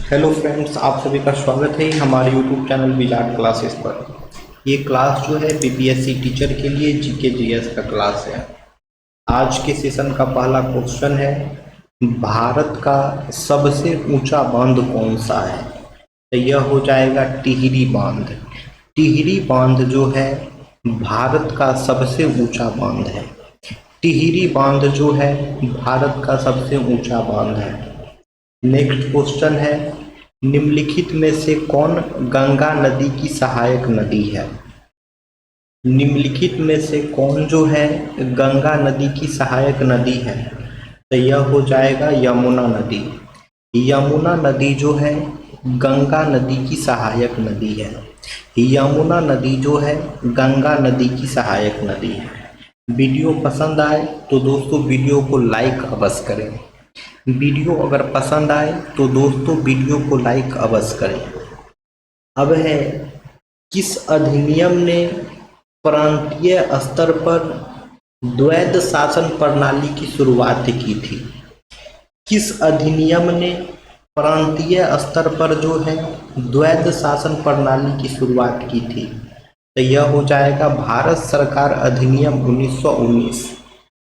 Hello friends, आप सभी का स्वागत है हमारे यूट्यूब चैनल विजार्ड क्लासेस पर। ये क्लास जो है बीपीएससी टीचर के लिए जीके जीएस का क्लास है। आज के सेशन का पहला क्वेश्चन है, भारत का सबसे ऊंचा बांध कौन सा है? तो यह हो जाएगा टिहरी बांध। टिहरी बांध जो है भारत का सबसे ऊंचा बांध है। टिहरी बांध जो है भारत का सबसे ऊंचा बांध है। नेक्स्ट क्वेश्चन है, निम्नलिखित में से कौन गंगा नदी की सहायक नदी है? निम्नलिखित में से कौन जो है गंगा नदी की सहायक नदी है? तो यह हो जाएगा यमुना नदी। यमुना नदी जो है गंगा नदी की सहायक नदी है। यमुना नदी जो है गंगा नदी की सहायक नदी है। वीडियो पसंद आए तो दोस्तों वीडियो को लाइक अवश्य करें। वीडियो अगर पसंद आए तो दोस्तों वीडियो को लाइक अवश्य करें। अब है, किस अधिनियम ने प्रांतीय स्तर पर द्वैध शासन प्रणाली की शुरुआत की थी? किस अधिनियम ने प्रांतीय स्तर पर जो है द्वैध शासन प्रणाली की शुरुआत की थी? तो यह हो जाएगा भारत सरकार अधिनियम 1919।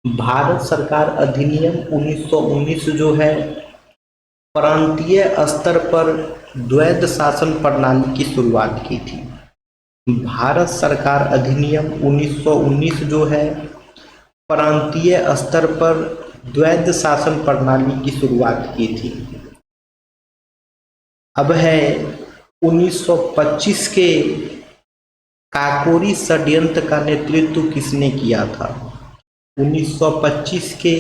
भारत सरकार अधिनियम 1919 जो है प्रांतीय स्तर पर द्वैध शासन प्रणाली की शुरुआत की थी। भारत सरकार अधिनियम 1919 जो है प्रांतीय स्तर पर द्वैध शासन प्रणाली की शुरुआत की थी। अब है, 1925 के काकोरी षड्यंत्र का नेतृत्व किसने किया था? 1925 के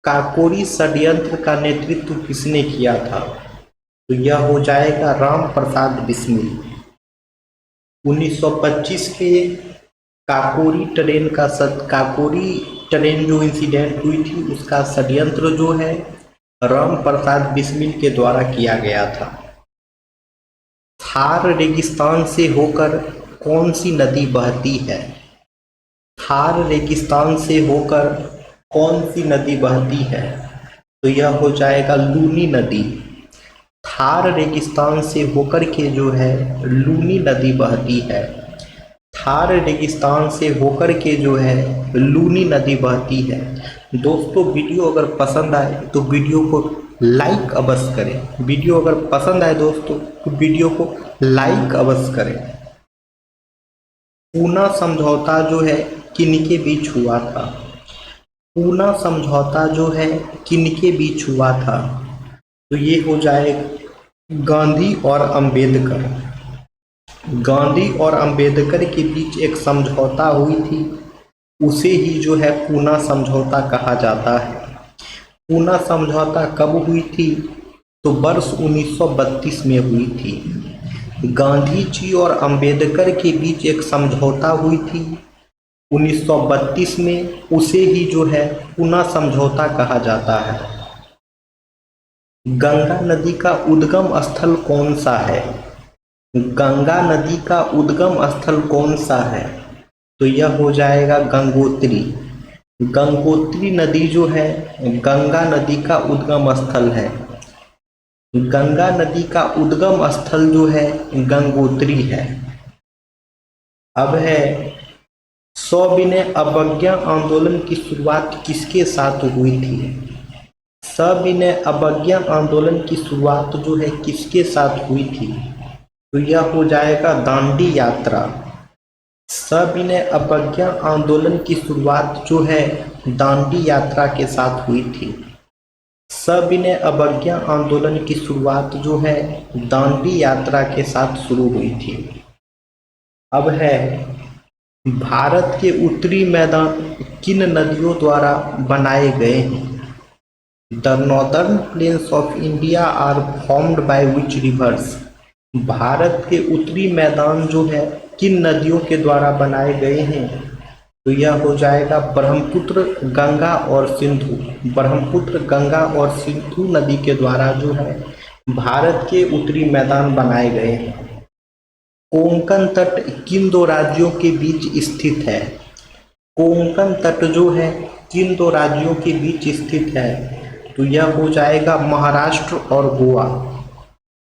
काकोरी षड्यंत्र का नेतृत्व किसने किया था? तो यह हो जाएगा राम प्रसाद बिस्मिल। 1925 के काकोरी ट्रेन जो इंसिडेंट हुई थी उसका षड्यंत्र जो है राम प्रसाद बिस्मिल के द्वारा किया गया था। थार रेगिस्तान से होकर कौन सी नदी बहती है? थार रेगिस्तान से होकर कौन सी नदी बहती है? तो यह हो जाएगा लूनी नदी। थार रेगिस्तान से होकर के जो है लूनी नदी बहती है। थार रेगिस्तान से होकर के जो है लूनी नदी बहती है। दोस्तों वीडियो अगर पसंद आए तो वीडियो को लाइक अवश्य करें। वीडियो अगर पसंद आए दोस्तों तो वीडियो को लाइक अवश्य करें। पूना समझौता जो है किनके बीच हुआ था? पूना समझौता जो है किनके बीच हुआ था? तो ये हो जाए गांधी और अंबेडकर। गांधी और अंबेडकर के बीच एक समझौता हुई थी, उसे ही जो है पूना समझौता कहा जाता है। पूना समझौता कब हुई थी? तो वर्ष 1932 में हुई थी। गांधी जी और अंबेडकर के बीच एक समझौता हुई थी 1932 में, उसे ही जो है पूना समझौता कहा जाता है। गंगा नदी का उद्गम स्थल कौन सा है? गंगा नदी का उद्गम स्थल कौन सा है? तो यह हो जाएगा गंगोत्री। गंगोत्री नदी जो है गंगा नदी का उद्गम स्थल है। गंगा नदी का उद्गम स्थल जो है गंगोत्री है। अब है, सविनय अवज्ञा आंदोलन की शुरुआत किसके साथ हुई थी? सविनय अवज्ञा आंदोलन की शुरुआत जो है किसके साथ हुई थी? तो यह हो जाएगा दांडी यात्रा। सविनय अवज्ञा आंदोलन की शुरुआत जो है दांडी यात्रा के साथ हुई थी। सविनय अवज्ञा आंदोलन की शुरुआत जो है दांडी यात्रा के साथ शुरू हुई थी। अब है, भारत के उत्तरी मैदान किन नदियों द्वारा बनाए गए हैं? The northern plains of India are formed by which rivers? Bharat के उत्तरी मैदान जो है किन नदियों के द्वारा बनाए गए हैं? तो यह हो जाएगा ब्रह्मपुत्र, गंगा और सिंधु। ब्रह्मपुत्र, गंगा और सिंधु नदी के द्वारा जो है भारत के उत्तरी मैदान बनाए गए हैं। कोंकण तट किन दो राज्यों के बीच स्थित है? कोंकण तट जो है किन दो राज्यों के बीच स्थित है? तो यह हो जाएगा महाराष्ट्र और गोवा।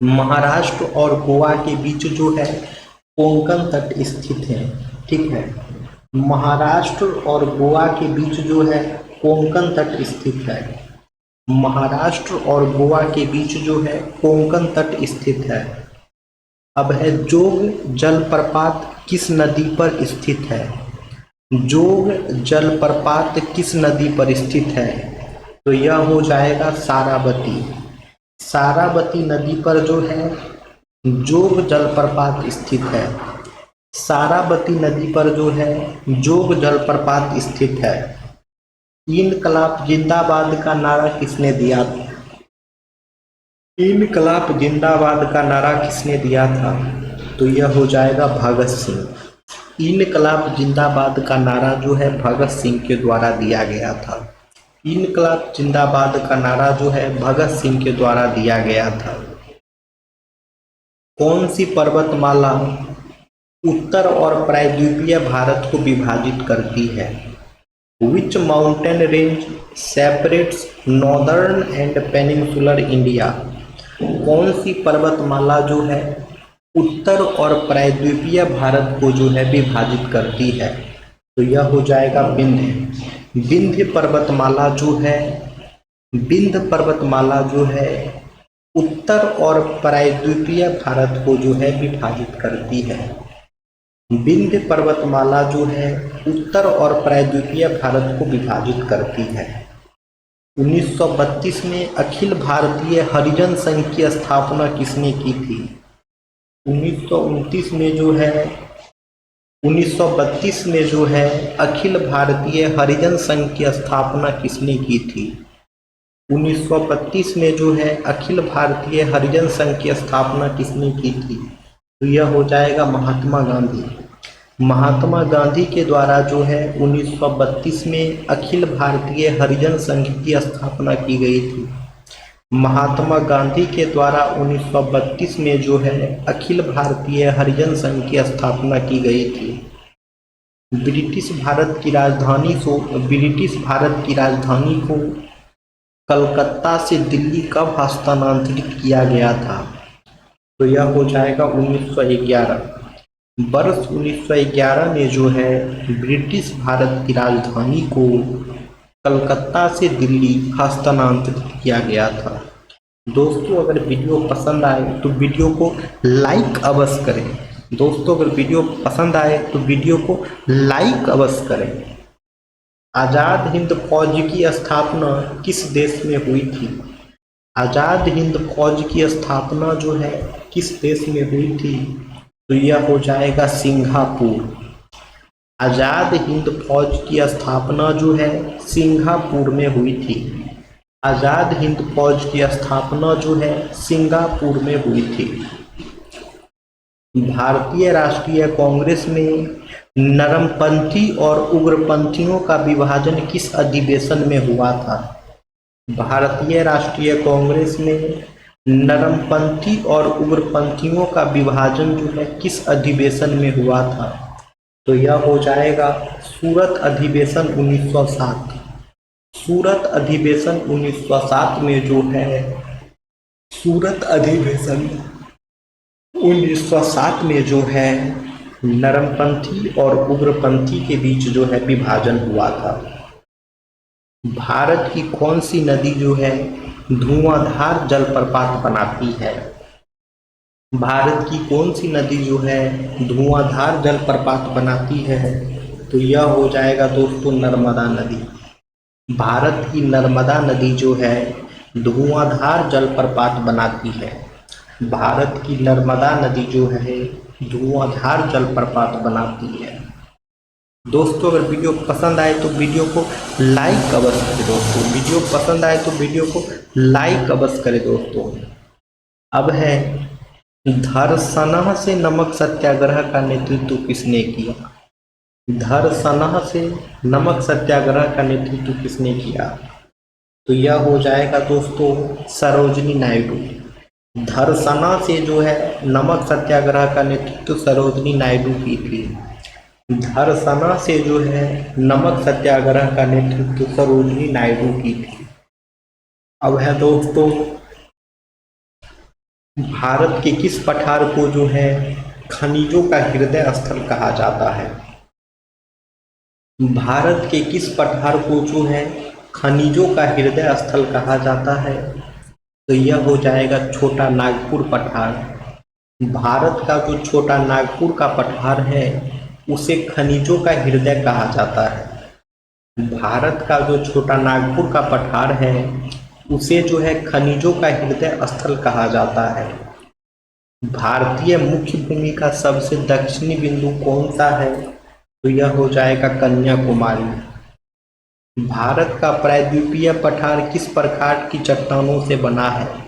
महाराष्ट्र और गोवा के बीच जो है कोंकण तट स्थित है। ठीक है, महाराष्ट्र और गोवा के बीच जो है कोंकण तट स्थित है। महाराष्ट्र और गोवा के बीच जो है कोंकण तट स्थित है। अब है जोग जलप्रपात किस नदी पर स्थित है? जोग जलप्रपात किस नदी पर स्थित है? तो यह हो जाएगा सारावती। सारावती नदी पर जो है जोग जलप्रपात स्थित है। सारावती नदी पर जो है जोग जलप्रपात स्थित है। इनकलाब जिंदाबाद का नारा किसने दिया था? इनकलाब जिंदाबाद का नारा किसने दिया था? तो यह हो जाएगा भगत सिंह। इनकलाब जिंदाबाद का नारा जो है भगत सिंह के द्वारा दिया गया था। इनकलाब जिंदाबाद का नारा जो है भगत सिंह के द्वारा दिया गया था। कौन सी पर्वतमाला उत्तर और प्रायद्वीपीय भारत को विभाजित करती है? Which mountain range separates northern and peninsular India? कौन सी पर्वतमाला जो है उत्तर और प्रायद्वीपीय भारत को जो है विभाजित करती है? तो यह हो जाएगा विंध्य। विंध्य पर्वतमाला जो है विंध्य पर्वतमाला जो है उत्तर और प्रायद्वीपीय भारत को जो है विभाजित करती है। विंध्य पर्वतमाला जो है उत्तर और प्रायद्वीपीय भारत को विभाजित करती है। 1932 में अखिल भारतीय हरिजन संघ की स्थापना किसने की थी? 1929 में जो है 1932 में जो है अखिल भारतीय हरिजन संघ की स्थापना किसने की थी? 1932 में जो है अखिल भारतीय हरिजन संघ की स्थापना किसने की थी? तो यह हो जाएगा महात्मा गांधी। महात्मा गांधी के द्वारा जो है 1932 में अखिल भारतीय हरिजन संघ की स्थापना की गई थी। महात्मा गांधी के द्वारा 1932 में जो है अखिल भारतीय हरिजन संघ की स्थापना की गई थी। ब्रिटिश भारत की राजधानी को कलकत्ता से दिल्ली कब हस्तांतरित किया गया था? तो यह हो जाएगा 1911। वर्ष 1911 में जो है ब्रिटिश भारत की राजधानी को कलकत्ता से दिल्ली हस्तांतरित किया गया था। दोस्तों, अगर वीडियो पसंद आए तो वीडियो को लाइक अवश्य करें। दोस्तों, अगर वीडियो पसंद आए तो वीडियो को लाइक अवश्य करें। आज़ाद हिंद फौज की स्थापना किस देश में हुई थी? आज़ाद हिंद फौज की स्थापना जो है किस देश में हुई थी? तो यह हो जाएगा सिंगापुर। आज़ाद हिंद फौज की स्थापना जो है सिंगापुर में हुई थी। आज़ाद हिंद फौज की स्थापना जो है सिंगापुर में हुई थी। भारतीय राष्ट्रीय कांग्रेस में नरमपंथी और उग्रपंथियों का विभाजन किस अधिवेशन में हुआ था? भारतीय राष्ट्रीय कांग्रेस में नरमपंथी और उग्रपंथियों का विभाजन जो है किस अधिवेशन में हुआ था? तो यह हो जाएगा सूरत अधिवेशन 1907। सूरत अधिवेशन 1907 में जो है सूरत अधिवेशन 1907 में जो है नरमपंथी और उग्रपंथी के बीच जो है विभाजन हुआ था। भारत की कौन सी नदी जो है धुआंधार जलप्रपात बनाती है? भारत की कौन सी नदी जो है धुआंधार जलप्रपात बनाती है? तो यह हो जाएगा दोस्तों नर्मदा नदी। भारत की नर्मदा नदी जो है धुआंधार जलप्रपात बनाती है। भारत की नर्मदा नदी जो है धुआंधार जलप्रपात बनाती है। दोस्तों, अगर वीडियो पसंद आए तो वीडियो को लाइक अवश्य करें। दोस्तों, वीडियो पसंद आए तो वीडियो को लाइक अवश्य करें। दोस्तों, अब है धरसना से नमक सत्याग्रह का नेतृत्व किसने किया? धरसना से नमक सत्याग्रह का नेतृत्व किसने किया? तो यह हो जाएगा दोस्तों सरोजिनी नायडू। धरसना से जो है नमक सत्याग्रह का नेतृत्व सरोजिनी नायडू की थी। धरसना से जो है नमक सत्याग्रह का नेतृत्व सरोजिनी नायडू की थी। अब है दोस्तों भारत के किस पठार को जो है खनिजों का हृदय स्थल कहा जाता है? भारत के किस पठार को जो है खनिजों का हृदय स्थल कहा जाता है? तो यह हो जाएगा छोटा नागपुर पठार। भारत का जो छोटा नागपुर का पठार है उसे खनिजों का हृदय कहा जाता है। भारत का जो छोटा नागपुर का पठार है उसे जो है खनिजों का हृदय स्थल कहा जाता है। भारतीय मुख्य भूमि का सबसे दक्षिणी बिंदु कौन सा है? तो यह हो जाएगा कन्याकुमारी। भारत का प्रायद्वीपीय पठार किस प्रकार की चट्टानों से बना है?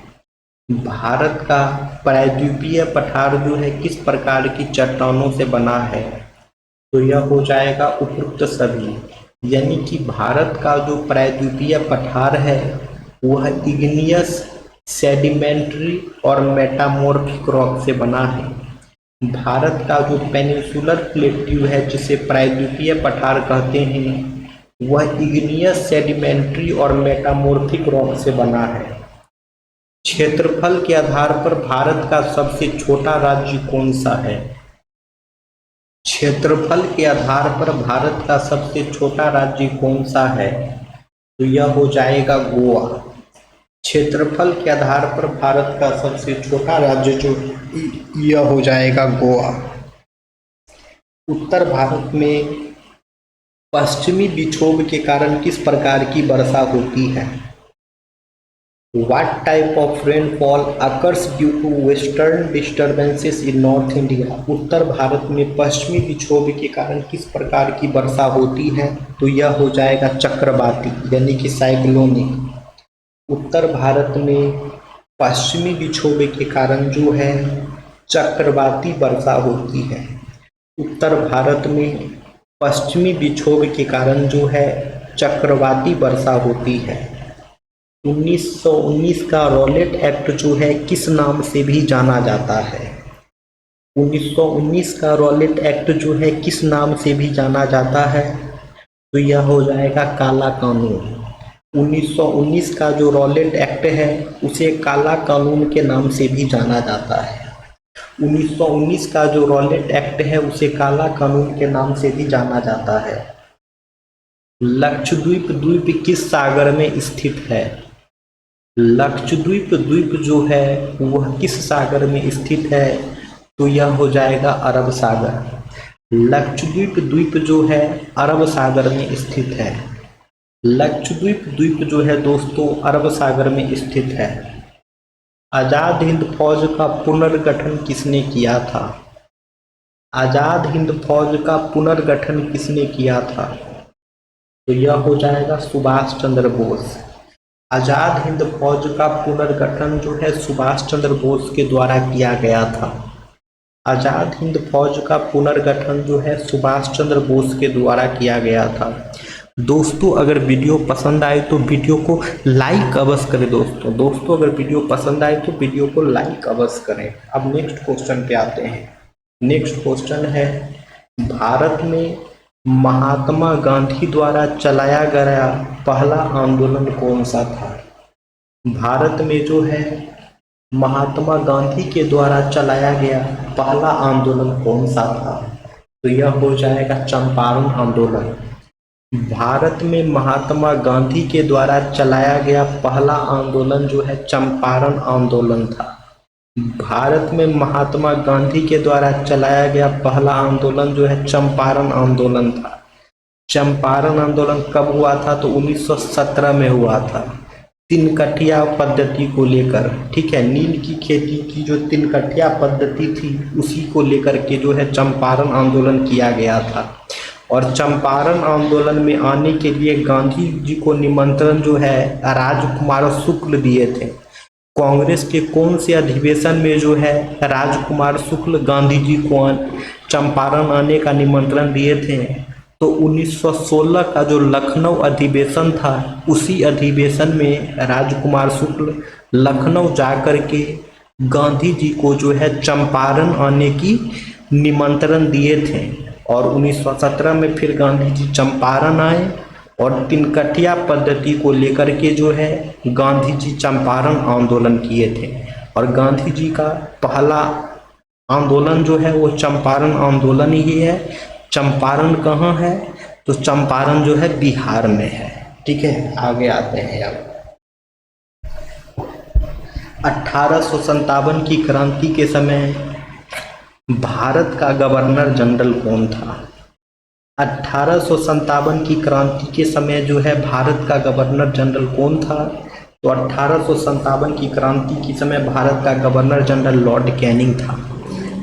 भारत का प्रायद्वीपीय पठार जो है किस प्रकार की चट्टानों से बना है? तो यह हो जाएगा उपरोक्त सभी। यानी कि भारत का जो प्रायद्वीपीय पठार है वह इग्नियस, सेडिमेंट्री और मेटामॉर्फिक रॉक से बना है। भारत का जो पेनिनसुलर प्लेट्यू है जिसे प्रायद्वीपीय पठार कहते हैं वह इग्नियस, सेडिमेंट्री और मेटामॉर्फिक रॉक से बना है। क्षेत्रफल के आधार पर भारत का सबसे छोटा राज्य कौन सा है? क्षेत्रफल के आधार पर भारत का सबसे छोटा राज्य कौन सा है? तो यह हो जाएगा गोवा। क्षेत्रफल के आधार पर भारत का सबसे छोटा राज्य जो यह हो जाएगा गोवा। उत्तर भारत में पश्चिमी विक्षोभ के कारण किस प्रकार की वर्षा होती है? What type of rainfall occurs due to western disturbances in North India? उत्तर भारत में पश्चिमी विक्षोभ के कारण किस प्रकार की वर्षा होती है? तो यह हो जाएगा चक्रवाती यानी कि साइक्लोनिक। उत्तर भारत में पश्चिमी विक्षोभ के कारण जो है चक्रवाती वर्षा होती है। उत्तर भारत में पश्चिमी विक्षोभ के कारण जो है चक्रवाती वर्षा होती है। 1919 का रॉलेट एक्ट जो है किस नाम से भी जाना जाता है? 1919 का रॉलेट एक्ट जो है किस नाम से भी जाना जाता है? तो यह हो जाएगा काला कानून। 1919 का जो रॉलेट एक्ट है उसे काला कानून के नाम से भी जाना जाता है। 1919 का जो रॉलेट एक्ट है उसे काला कानून के नाम से भी जाना जाता है। लक्षद्वीप द्वीप किस सागर में स्थित है? लक्षद्वीप द्वीप जो है वह किस सागर में स्थित है? तो यह हो जाएगा अरब सागर। लक्षद्वीप द्वीप जो है अरब सागर में स्थित है। लक्षद्वीप द्वीप जो है दोस्तों अरब सागर में स्थित है। आजाद हिंद फौज का पुनर्गठन किसने किया था? आजाद हिंद फौज का पुनर्गठन किसने किया था? तो यह हो जाएगा सुभाष चंद्र बोस। आजाद हिंद फौज का पुनर्गठन जो है सुभाष चंद्र बोस के द्वारा किया गया था। आजाद हिंद फौज का पुनर्गठन जो है सुभाष चंद्र बोस के द्वारा किया गया था। दोस्तों अगर वीडियो पसंद आए तो वीडियो को लाइक अवश्य करें। दोस्तों अगर वीडियो पसंद आए तो वीडियो को लाइक अवश्य करें। अब नेक्स्ट क्वेश्चन पे आते हैं। नेक्स्ट क्वेश्चन है भारत में महात्मा गांधी द्वारा चलाया गया पहला आंदोलन कौन सा था? भारत में जो है महात्मा गांधी के द्वारा चलाया गया पहला आंदोलन कौन सा था? तो यह हो जाएगा चंपारण आंदोलन। भारत में महात्मा गांधी के द्वारा चलाया गया पहला आंदोलन जो है चंपारण आंदोलन था। भारत में महात्मा गांधी के द्वारा चलाया गया पहला आंदोलन जो है चंपारण आंदोलन था। चंपारण आंदोलन कब हुआ था? तो 1917 में हुआ था। तिनकठिया पद्धति को लेकर, ठीक है, नील की खेती की जो तिनकठिया पद्धति थी उसी को लेकर के जो है चंपारण आंदोलन किया गया था। और चंपारण आंदोलन में आने के लिए गांधी जी को निमंत्रण जो है राजकुमार शुक्ल दिए थे। कांग्रेस के कौन से अधिवेशन में जो है राजकुमार शुक्ल गांधी जी को चंपारण आने का निमंत्रण दिए थे? तो 1916 का जो लखनऊ अधिवेशन था उसी अधिवेशन में राजकुमार शुक्ल लखनऊ जाकर के गांधी जी को जो है चंपारण आने की निमंत्रण दिए थे। और 1917 में फिर गांधी जी चंपारण आए और तिनकठिया पद्धति को लेकर के जो है गांधी जी चंपारण आंदोलन किए थे। और गांधी जी का पहला आंदोलन जो है वो चंपारण आंदोलन ही है। चंपारण कहाँ है? तो चंपारण जो है बिहार में है। ठीक है, आगे आते हैं। अब 1857 की क्रांति के समय भारत का गवर्नर जनरल कौन था? 1857 की क्रांति के समय जो है भारत का गवर्नर जनरल कौन था? तो 1857 की क्रांति के समय भारत का गवर्नर जनरल लॉर्ड कैनिंग था।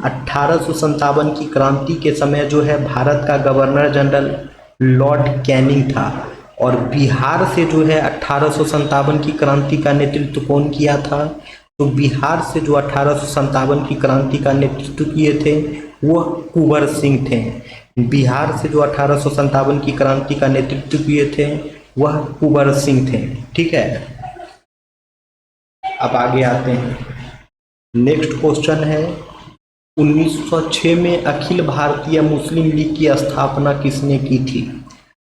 1857 की क्रांति के समय जो है भारत का गवर्नर जनरल लॉर्ड कैनिंग था। और बिहार से जो है 1857 की क्रांति का नेतृत्व कौन किया था? तो बिहार से जो 1857 की क्रांति का नेतृत्व किए थे वो कुंवर सिंह थे। बिहार से जो 1857 की क्रांति का नेतृत्व किए थे वह कुंवर सिंह थे। ठीक है, अब आगे आते हैं। नेक्स्ट क्वेश्चन है 1906 में अखिल भारतीय मुस्लिम लीग की स्थापना किसने की थी?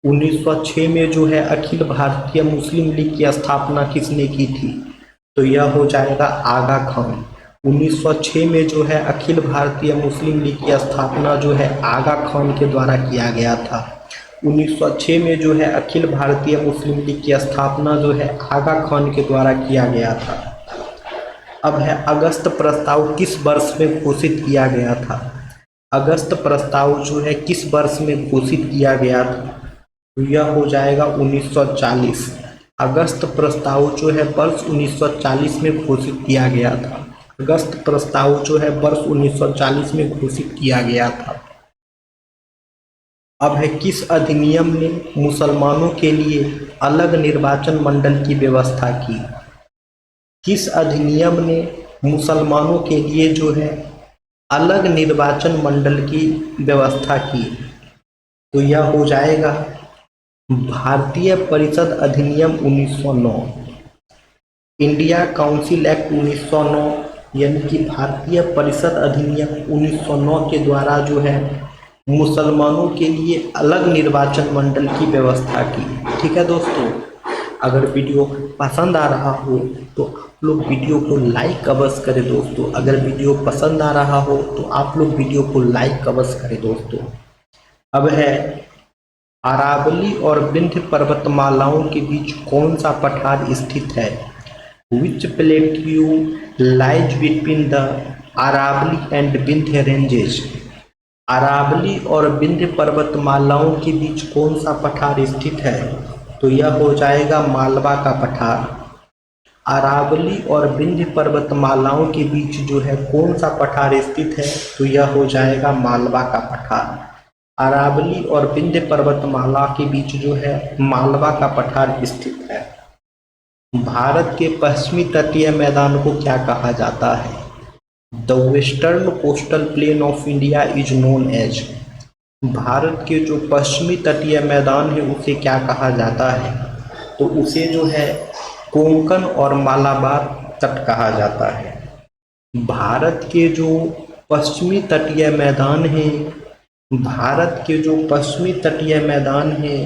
1906 में जो है अखिल भारतीय मुस्लिम लीग की स्थापना किसने की थी? तो यह हो जाएगा आगा खान। 1906 में जो है अखिल भारतीय मुस्लिम लीग की स्थापना जो है आगा खान के द्वारा किया गया था। 1906 में जो है अखिल भारतीय मुस्लिम लीग की स्थापना जो है आगा खान के द्वारा किया गया था। अब है अगस्त प्रस्ताव किस वर्ष में घोषित किया गया था? अगस्त प्रस्ताव जो है किस वर्ष में घोषित किया गया था? तो यह हो जाएगा 1940। अगस्त प्रस्ताव जो है वर्ष 1940 में घोषित किया गया था। अगस्त प्रस्ताव जो है वर्ष 1940 में घोषित किया गया था। अब है किस अधिनियम ने मुसलमानों के लिए अलग निर्वाचन मंडल की व्यवस्था की? किस अधिनियम ने मुसलमानों के लिए जो है अलग निर्वाचन मंडल की व्यवस्था की? तो यह हो जाएगा भारतीय परिषद अधिनियम 1909, इंडिया काउंसिल एक्ट 1909, यानी कि भारतीय परिषद अधिनियम 1909 के द्वारा जो है मुसलमानों के लिए अलग निर्वाचन मंडल की व्यवस्था की। ठीक है दोस्तों, अगर वीडियो पसंद आ रहा हो तो आप लोग वीडियो को लाइक अवश्य करें दोस्तों। अगर वीडियो पसंद आ रहा हो तो आप लोग वीडियो को लाइक अवश्य करें दोस्तों। अब है अरावली और विंध्य पर्वतमालाओं के बीच कौन सा पठार स्थित है? Which plateau lies between the Aravalli and Vindhya ranges? Aravalli और विंध्य पर्वतमालाओं के बीच कौन सा पठार स्थित है? तो यह हो जाएगा मालवा का पठार। अरावली और विंध्य पर्वतमालाओं के बीच जो है कौन सा पठार स्थित है? तो यह हो जाएगा मालवा का पठार। अरावली और विंध्य पर्वतमाला के बीच जो है मालवा का पठार स्थित है। भारत के पश्चिमी तटीय मैदान को क्या कहा जाता है? The western coastal plain of India is known as. Bharat के जो पश्चिमी तटीय मैदान है उसे क्या कहा जाता है? तो उसे जो है कोंकण और मालाबार तट कहा जाता है। भारत के जो पश्चिमी तटीय मैदान है, भारत के जो पश्चिमी तटीय मैदान है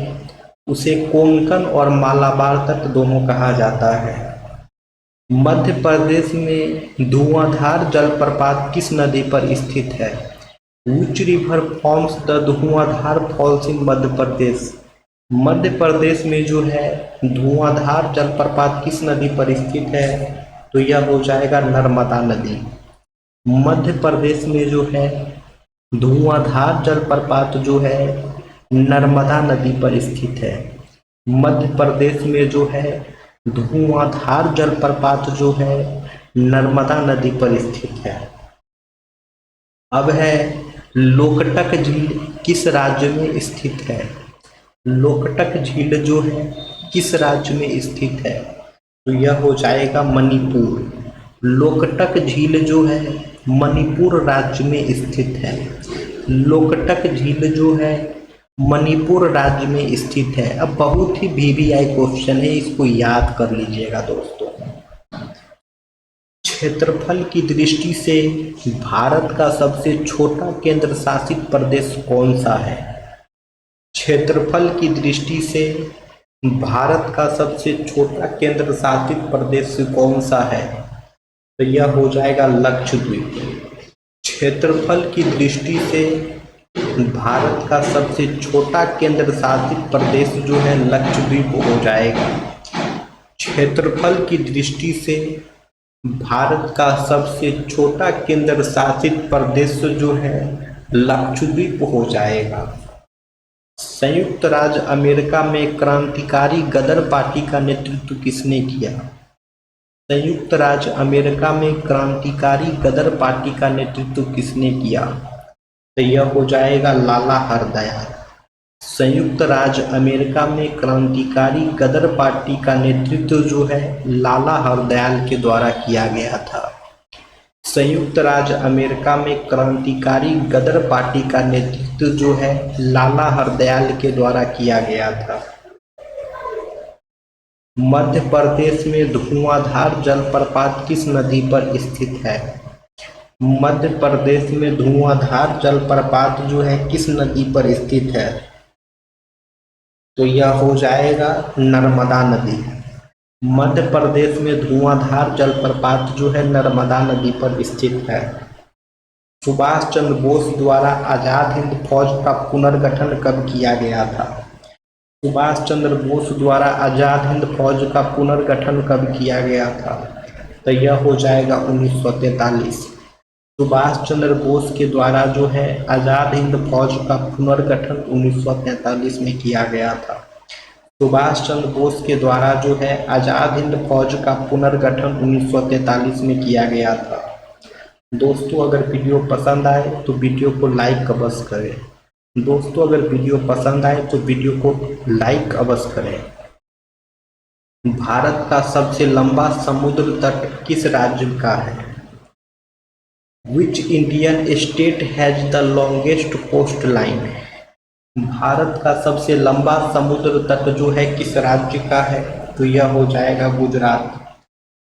उसे कोंकण और मालाबार तट दोनों कहा जाता है। मध्य प्रदेश में धुआंधार जलप्रपात किस नदी पर स्थित है? Which river forms the Dhuandhar falls in Madhya Pradesh? Madhya Pradesh में जो है धुआंधार जलप्रपात किस नदी पर स्थित है? तो यह हो जाएगा नर्मदा नदी। मध्य प्रदेश में जो है धुआंधार जलप्रपात जो है नर्मदा नदी पर स्थित है। मध्य प्रदेश में जो है धुआंधार जलप्रपात जो है नर्मदा नदी पर स्थित है। अब है लोकटक झील किस राज्य में स्थित है? लोकटक झील जो है किस राज्य में स्थित है? तो यह हो जाएगा मणिपुर। लोकटक झील जो है मणिपुर राज्य में स्थित है। लोकटक झील जो है मणिपुर राज्य में स्थित है। अब बहुत ही वीवीआई क्वेश्चन है, इसको याद कर लीजिएगा दोस्तों। क्षेत्रफल की दृष्टि से भारत का सबसे छोटा केंद्र शासित प्रदेश कौन सा है? क्षेत्रफल की दृष्टि से भारत का सबसे छोटा केंद्र शासित प्रदेश कौन सा है? तो यह हो जाएगा लक्षद्वीप। क्षेत्रफल की दृष्टि से भारत का सबसे छोटा केंद्र शासित प्रदेश जो है लक्षद्वीप हो जाएगा। क्षेत्रफल की दृष्टि से भारत का सबसे छोटा केंद्र शासित प्रदेश जो है लक्षद्वीप हो जाएगा। संयुक्त राज्य अमेरिका में क्रांतिकारी गदर पार्टी का नेतृत्व किसने किया? संयुक्त राज्य अमेरिका में क्रांतिकारी गदर पार्टी का नेतृत्व किसने किया? तो यह हो जाएगा लाला हरदयाल। संयुक्त राज्य अमेरिका में क्रांतिकारी गदर पार्टी का नेतृत्व जो है लाला हरदयाल के द्वारा किया गया था। संयुक्त राज्य अमेरिका में क्रांतिकारी गदर पार्टी का नेतृत्व जो है लाला हरदयाल के द्वारा किया गया था। मध्य प्रदेश में धुआंधार जलप्रपात किस नदी पर स्थित है? मध्य प्रदेश में धुआंधार जलप्रपात जो है किस नदी पर स्थित है? तो यह हो जाएगा नर्मदा नदी। मध्य प्रदेश में धुआंधार जलप्रपात जो है नर्मदा नदी पर स्थित है। सुभाष चंद्र बोस द्वारा आजाद हिंद फौज का पुनर्गठन कब किया गया था? सुभाष चंद्र बोस द्वारा आजाद हिंद फौज का पुनर्गठन कब किया गया था? तो यह हो जाएगा 1943। सुभाष चंद्र बोस के द्वारा जो है आजाद हिंद फौज का पुनर्गठन 1943 में किया गया था। सुभाष चंद्र बोस के द्वारा जो है आजाद हिंद फौज का पुनर्गठन 1943 में किया गया था। दोस्तों अगर वीडियो पसंद आए तो वीडियो को लाइक अवश्य करें। दोस्तों अगर वीडियो पसंद आए तो वीडियो को लाइक अवश्य करें। भारत का सबसे लंबा समुद्र तट किस राज्य का है? Which Indian state has the longest coastline? Bharat का सबसे लंबा समुद्र तट जो है किस राज्य का है? तो यह हो जाएगा गुजरात।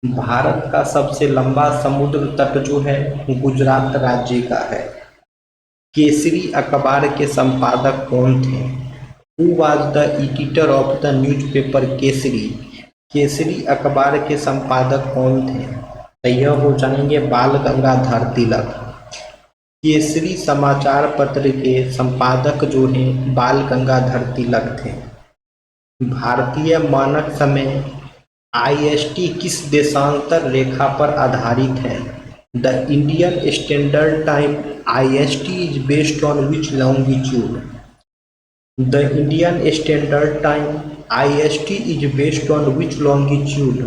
भारत का सबसे लंबा समुद्र तट जो है गुजरात राज्य का है। केसरी अखबार के संपादक कौन थे? Who was the editor of the newspaper Kesari? Kesari अखबार के संपादक कौन थे? यह हो जाएंगे बाल गंगाधर तिलक। केसरी समाचार पत्र के संपादक जो हैं बाल गंगाधर तिलक थे। भारतीय मानक समय IST किस देशांतर रेखा पर आधारित है? The Indian standard time IST is based on which longitude? The Indian standard time IST is based on which longitude?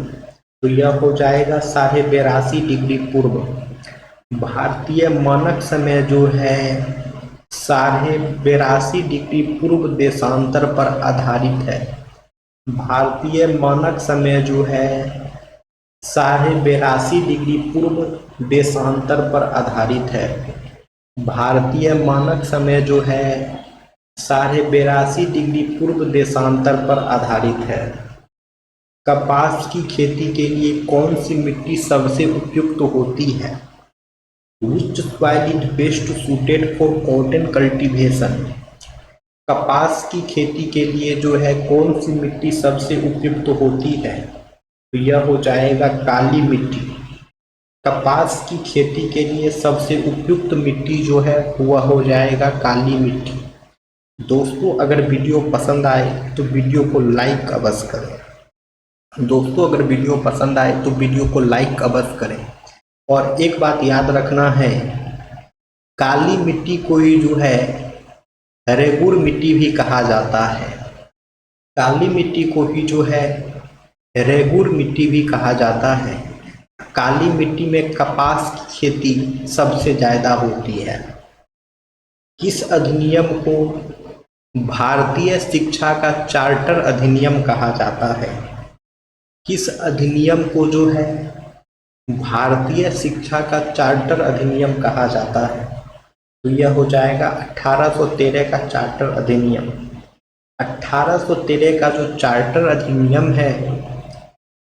तो यह हो जाएगा 82.5 डिग्री पूर्व। भारतीय मानक समय जो है 82.5 डिग्री पूर्व देशांतर पर आधारित है। भारतीय मानक समय जो है 82.5 डिग्री पूर्व देशांतर पर आधारित है। भारतीय मानक समय जो है 82.5 डिग्री पूर्व देशांतर पर आधारित है। कपास की खेती के लिए कौन सी मिट्टी सबसे उपयुक्त होती है? Which soil is best suited for cotton cultivation? कपास की खेती के लिए जो है कौन सी मिट्टी सबसे उपयुक्त होती है? तो यह हो जाएगा काली मिट्टी। कपास की खेती के लिए सबसे उपयुक्त मिट्टी जो है वह हो जाएगा काली मिट्टी। दोस्तों अगर वीडियो पसंद आए तो वीडियो को लाइक अवश्य करें। दोस्तों अगर वीडियो पसंद आए तो वीडियो को लाइक अवश्य करें। और एक बात याद रखना है, काली मिट्टी को ही जो है रेगुर मिट्टी भी कहा जाता है। काली मिट्टी को ही जो है रेगुर मिट्टी भी कहा जाता है। काली मिट्टी में कपास की खेती सबसे ज़्यादा होती है। किस अधिनियम को भारतीय शिक्षा का चार्टर अधिनियम कहा जाता है? किस अधिनियम को जो है भारतीय शिक्षा का चार्टर अधिनियम कहा जाता है? तो यह हो जाएगा 1813 का चार्टर अधिनियम। 1813 का जो चार्टर अधिनियम है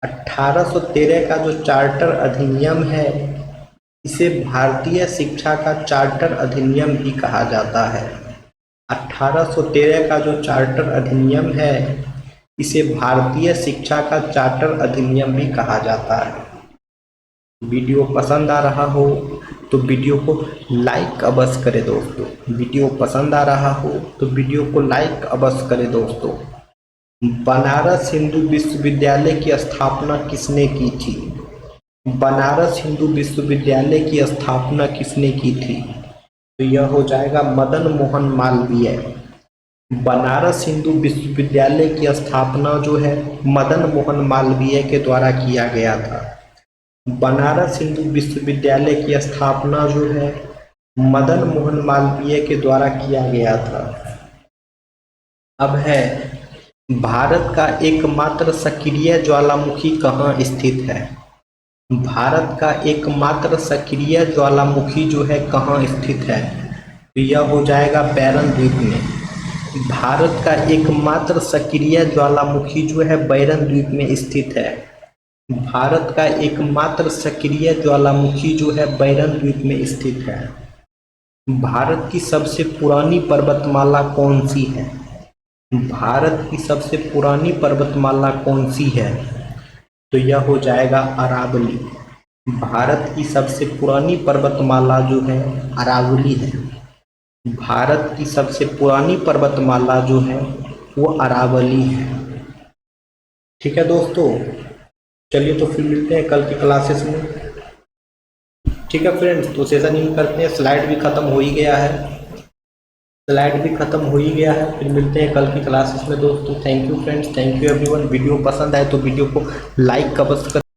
1813 का जो चार्टर अधिनियम है इसे भारतीय शिक्षा का चार्टर अधिनियम भी कहा जाता है। 1813 का जो चार्टर अधिनियम है इसे भारतीय शिक्षा का चार्टर अधिनियम भी कहा जाता है। वीडियो पसंद आ रहा हो तो वीडियो को लाइक अवश्य करें दोस्तों। वीडियो पसंद आ रहा हो तो वीडियो को लाइक अवश्य करें दोस्तों। बनारस हिंदू विश्वविद्यालय की स्थापना किसने की थी? बनारस हिंदू विश्वविद्यालय की स्थापना किसने की थी? तो यह हो जाएगा मदन मोहन मालवीय। बनारस हिंदू विश्वविद्यालय की स्थापना जो है मदन मोहन मालवीय के द्वारा किया गया था। बनारस हिंदू विश्वविद्यालय की स्थापना जो है मदन मोहन मालवीय के द्वारा किया गया था। अब है, भारत का एकमात्र सक्रिय ज्वालामुखी कहाँ स्थित है? भारत का एकमात्र सक्रिय ज्वालामुखी जो है कहाँ स्थित है? तो यह हो जाएगा बैरन द्वीप में। भारत का एकमात्र सक्रिय ज्वालामुखी जो है बैरन द्वीप में स्थित है। भारत का एकमात्र सक्रिय ज्वालामुखी जो है बैरन द्वीप में स्थित है। भारत की सबसे पुरानी पर्वतमाला कौन सी है? भारत की सबसे पुरानी पर्वतमाला कौन सी है? तो यह हो जाएगा अरावली। भारत की सबसे पुरानी पर्वतमाला जो है अरावली है। भारत की सबसे पुरानी पर्वतमाला जो है वो अरावली है। ठीक है दोस्तों, चलिए तो फिर मिलते हैं कल की क्लासेस में। ठीक है फ्रेंड्स, तो सेशन इन करते हैं। स्लाइड भी खत्म हो ही गया है, स्लाइड भी खत्म हो ही गया है। फिर मिलते हैं कल की क्लासेस में दोस्तों। Thank you friends, thank you everyone. Video पसंद आए तो वीडियो को लाइक अवश्य करें।